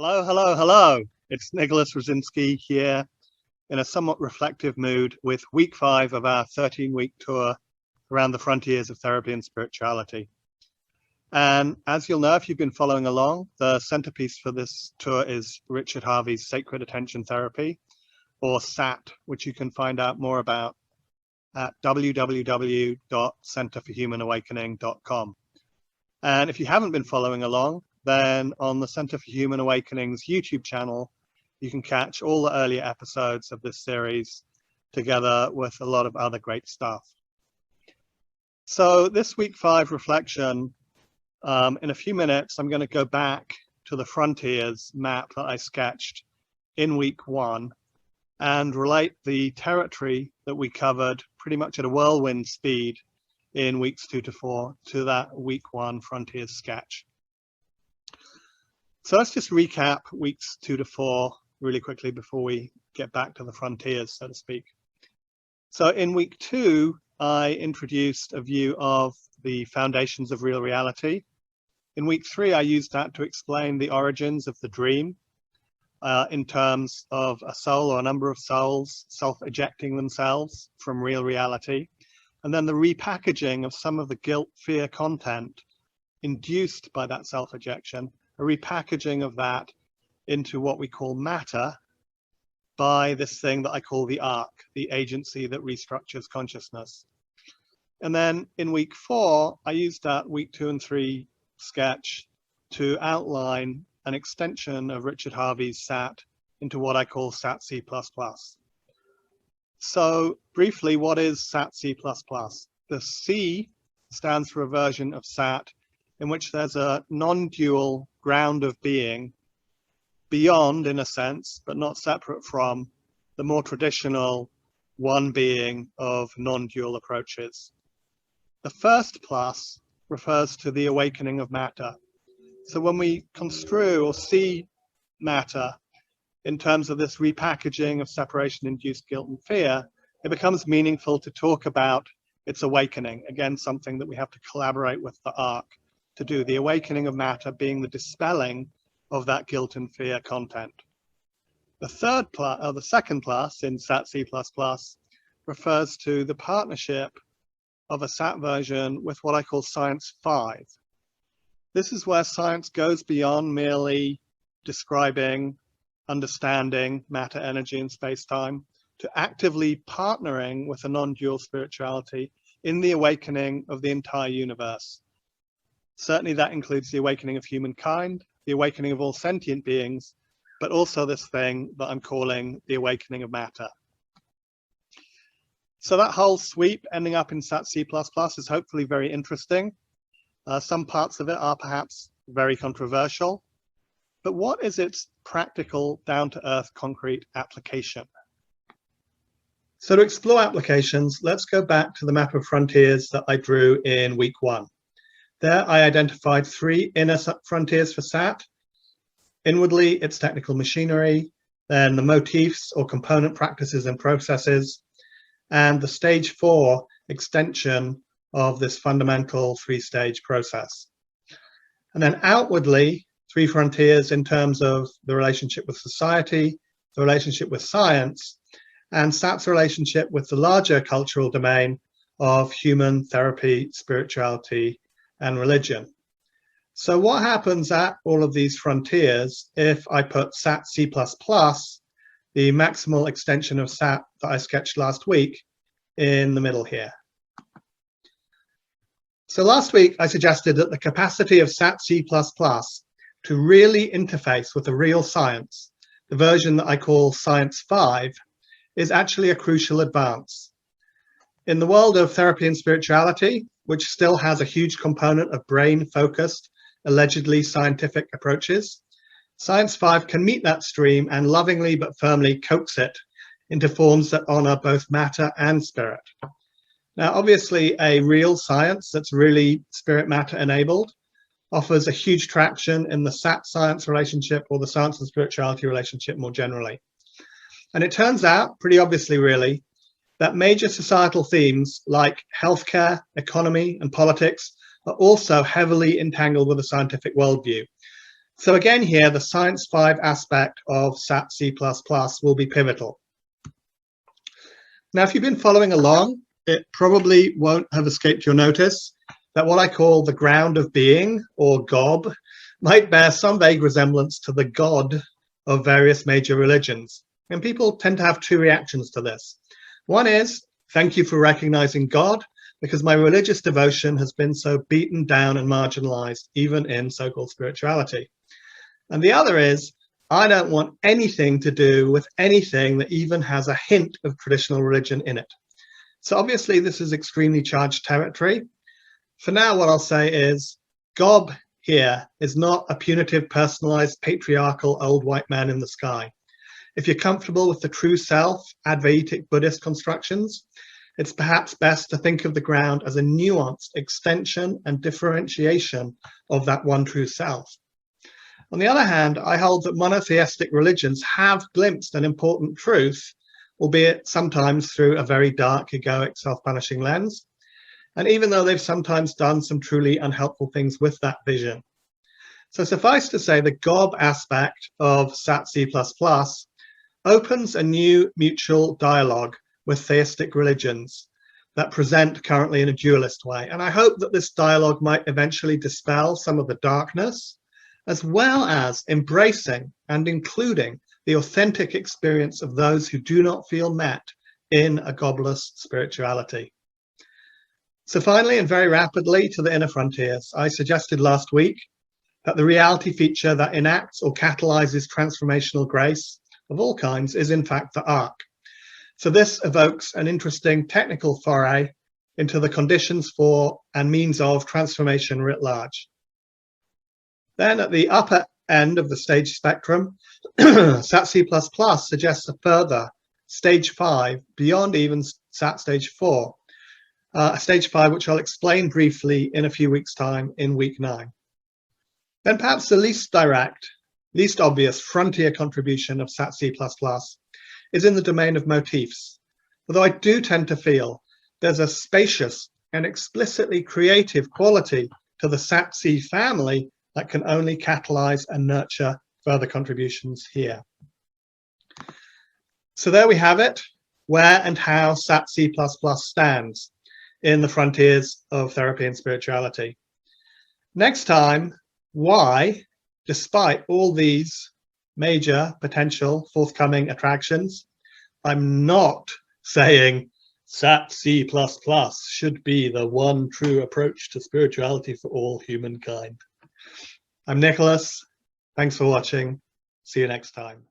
Hello, hello, hello. It's Nicholas Rosinski here in a somewhat reflective mood with week 5 of our 13-week tour around the frontiers of therapy and spirituality. And as you'll know, if you've been following along, the centerpiece for this tour is Richard Harvey's Sacred Attention Therapy, or SAT, which you can find out more about at www.centerforhumanawakening.com. And if you haven't been following along, then on the Center for Human Awakening's YouTube channel, you can catch all the earlier episodes of this series together with a lot of other great stuff. So this week 5 reflection, in a few minutes, I'm going to go back to the frontiers map that I sketched in week 1 and relate the territory that we covered pretty much at a whirlwind speed in weeks 2 to 4 to that week 1 frontiers sketch. So let's just recap weeks 2 to 4 really quickly before we get back to the frontiers, so to speak. So in week 2, I introduced a view of the foundations of real reality. In week 3, I used that to explain the origins of the dream in terms of a soul or a number of souls self-ejecting themselves from real reality, and then the repackaging of some of the guilt, fear content induced by that self-ejection, a repackaging of that into what we call matter by this thing that I call the arc, the agency that restructures consciousness. And then in week 4, I used that week 2 and 3 sketch to outline an extension of Richard Harvey's SAT into what I call SAT C++. So briefly, what is SAT C++? The C stands for a version of SAT in which there's a non-dual ground of being beyond, in a sense, but not separate from, the more traditional one being of non-dual approaches. The first plus refers to the awakening of matter. So when we construe or see matter in terms of this repackaging of separation-induced guilt and fear, it becomes meaningful to talk about its awakening. Again, something that we have to collaborate with the arc to do, the awakening of matter being the dispelling of that guilt and fear content. The second plus in SAT C++ refers to the partnership of a SAT version with what I call Science 5. This is where science goes beyond merely describing, understanding matter, energy, and space-time to actively partnering with a non-dual spirituality in the awakening of the entire universe. Certainly that includes the awakening of humankind, the awakening of all sentient beings, but also this thing that I'm calling the awakening of matter. So that whole sweep ending up in SAT C++ is hopefully very interesting. Some parts of it are perhaps very controversial, but what is its practical, down-to-earth, concrete application? So to explore applications, let's go back to the map of frontiers that I drew in week 1. There I identified 3 inner frontiers for SAT. Inwardly, it's technical machinery, then the motifs or component practices and processes, and the stage 4 extension of this fundamental 3-stage process. And then outwardly, 3 frontiers in terms of the relationship with society, the relationship with science, and SAT's relationship with the larger cultural domain of human therapy, spirituality, and religion. So what happens at all of these frontiers if I put SAT C++, the maximal extension of SAT that I sketched last week, in the middle here? So last week I suggested that the capacity of SAT C++ to really interface with the real science, the version that I call Science 5, is actually a crucial advance. In the world of therapy and spirituality, which still has a huge component of brain-focused, allegedly scientific approaches, Science 5 can meet that stream and lovingly but firmly coax it into forms that honor both matter and spirit. Now, obviously, a real science that's really spirit-matter enabled offers a huge traction in the SAT-science relationship or the science and spirituality relationship more generally. And it turns out, pretty obviously really, that major societal themes like healthcare, economy, and politics are also heavily entangled with a scientific worldview. So again here, the Science 5 aspect of SAT C++ will be pivotal. Now, if you've been following along, it probably won't have escaped your notice that what I call the ground of being, or GOB, might bear some vague resemblance to the God of various major religions. And people tend to have two reactions to this. One is, thank you for recognizing God, because my religious devotion has been so beaten down and marginalized, even in so-called spirituality. And the other is, I don't want anything to do with anything that even has a hint of traditional religion in it. So obviously this is extremely charged territory. For now, what I'll say is, GOB here is not a punitive, personalized, patriarchal old white man in the sky. If you're comfortable with the true self, Advaitic Buddhist constructions, it's perhaps best to think of the ground as a nuanced extension and differentiation of that one true self. On the other hand, I hold that monotheistic religions have glimpsed an important truth, albeit sometimes through a very dark, egoic, self-punishing lens. And even though they've sometimes done some truly unhelpful things with that vision. So suffice to say, the GOB aspect of SAT C++ opens a new mutual dialogue with theistic religions that present currently in a dualist way. And I hope that this dialogue might eventually dispel some of the darkness, as well as embracing and including the authentic experience of those who do not feel met in a GOBless spirituality. So finally, and very rapidly, to the inner frontiers, I suggested last week that the reality feature that enacts or catalyzes transformational grace of all kinds is in fact the arc. So this evokes an interesting technical foray into the conditions for and means of transformation writ large. Then at the upper end of the stage spectrum, SAT C++ suggests a further stage 5 beyond even SAT stage 4. Stage 5, which I'll explain briefly in a few weeks' time in week 9. Then perhaps the least direct, least obvious frontier contribution of SAT C++ is in the domain of motifs, although I do tend to feel there's a spacious and explicitly creative quality to the SAT C family that can only catalyze and nurture further contributions here. So there we have it, where and how SAT C++ stands in the frontiers of therapy and spirituality. Next time, why, despite all these major potential forthcoming attractions, I'm not saying SAT C++ should be the one true approach to spirituality for all humankind. I'm Nicholas. Thanks for watching. See you next time.